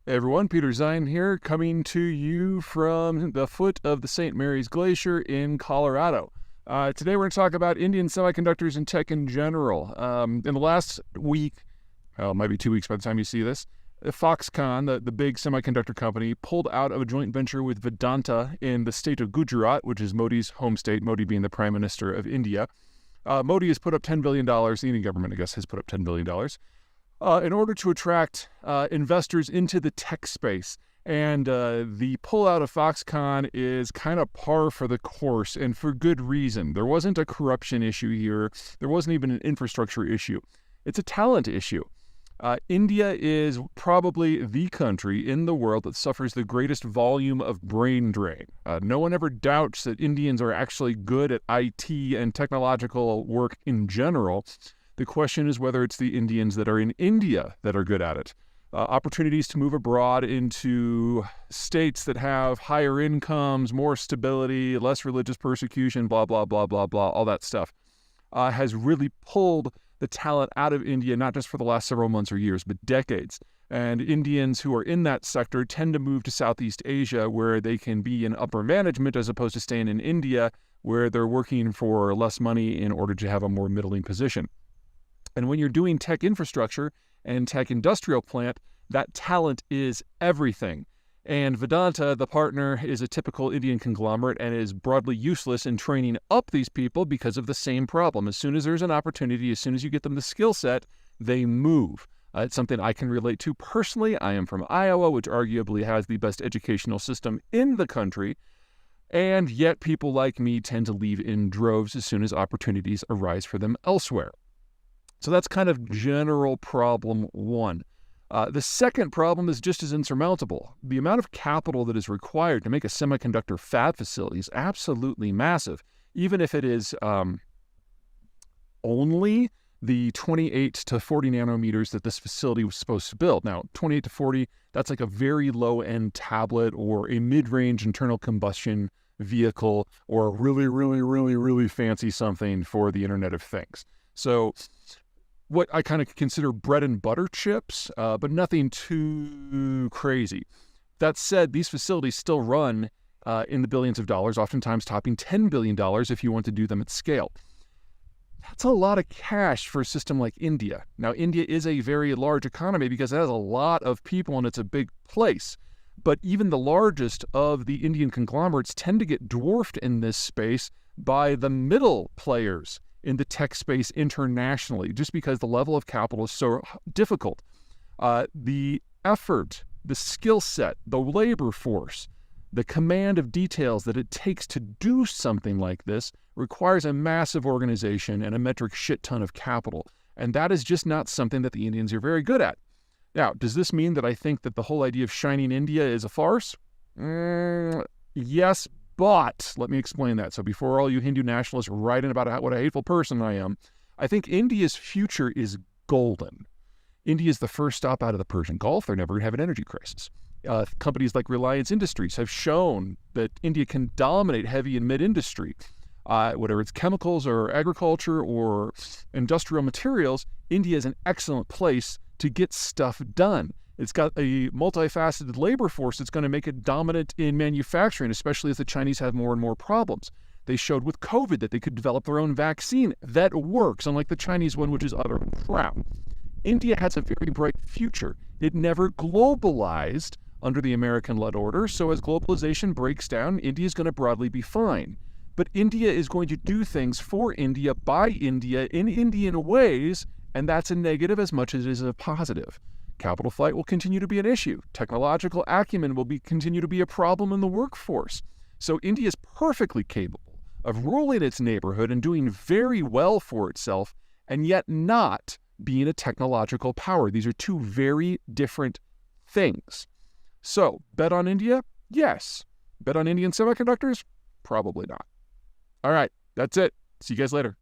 Hey everyone, Peter Zeihan here, coming to you from the foot of the St. Mary's Glacier in Colorado. Today we're going to talk about Indian semiconductors and tech in general. In the last week, well, it might be 2 weeks by the time you see this, Foxconn, the big semiconductor company, pulled out of a joint venture with Vedanta in the state of Gujarat, which is Modi's home state, Modi being the Prime Minister of India. Modi has put up $10 billion, the Indian government, I guess, has put up $10 billion. In order to attract investors into the tech space. And the pullout of Foxconn is kind of par for the course, and for good reason. There wasn't a corruption issue here. There wasn't even an infrastructure issue. It's a talent issue. India is probably the country in the world that suffers the greatest volume of brain drain. No one ever doubts that Indians are actually good at IT and technological work in general. The question is whether it's the Indians that are in India that are good at it. Opportunities to move abroad into states that have higher incomes, more stability, less religious persecution, blah, blah, blah, blah, blah, all that stuff, has really pulled the talent out of India, not just for the last several months or years, but decades. And Indians who are in that sector tend to move to Southeast Asia, where they can be in upper management as opposed to staying in India, where they're working for less money in order to have a more middling position. And when you're doing tech infrastructure and tech industrial plant, that talent is everything. And Vedanta, the partner, is a typical Indian conglomerate and is broadly useless in training up these people because of the same problem. As soon as there's an opportunity, as soon as you get them the skill set, they move. It's something I can relate to personally. I am from Iowa, which arguably has the best educational system in the country. And yet people like me tend to leave in droves as soon as opportunities arise for them elsewhere. So that's kind of general problem one. The second problem is just as insurmountable. The amount of capital that is required to make a semiconductor fab facility is absolutely massive, even if it is only the 28 to 40 nanometers that this facility was supposed to build. Now, 28 to 40, that's like a very low-end tablet or a mid-range internal combustion vehicle or a really, really, really, really fancy something for the Internet of Things. So what I kind of consider bread and butter chips, but nothing too crazy. That said, these facilities still run in the billions of dollars, oftentimes topping $10 billion if you want to do them at scale. That's a lot of cash for a system like India. Now, India is a very large economy because it has a lot of people and it's a big place. But even the largest of the Indian conglomerates tend to get dwarfed in this space by the middle players in the tech space internationally, just because the level of capital is so difficult. The effort, the skill set, the labor force, the command of details that it takes to do something like this requires a massive organization and a metric shit ton of capital. And that is just not something that the Indians are very good at. Now, does this mean that I think that the whole idea of shining India is a farce? Yes, but let me explain that. So before all you Hindu nationalists writing about what a hateful person I am, I think India's future is golden. India is the first stop out of the Persian Gulf. They're never going to have an energy crisis. Companies like Reliance Industries have shown that India can dominate heavy and mid-industry. Whether it's chemicals or agriculture or industrial materials, India is an excellent place to get stuff done. It's got a multifaceted labor force that's going to make it dominant in manufacturing, especially as the Chinese have more and more problems. They showed with COVID that they could develop their own vaccine that works, unlike the Chinese one, which is utter crap. India has a very bright future. It never globalized under the American-led order, so as globalization breaks down, India is going to broadly be fine. But India is going to do things for India, by India, in Indian ways, and that's a negative as much as it is a positive. Capital flight will continue to be an issue. Technological acumen will continue to be a problem in the workforce. So India is perfectly capable of ruling its neighborhood and doing very well for itself, and yet not being a technological power. These are two very different things. So, bet on India? Yes. Bet on Indian semiconductors? Probably not. All right, that's it. See you guys later.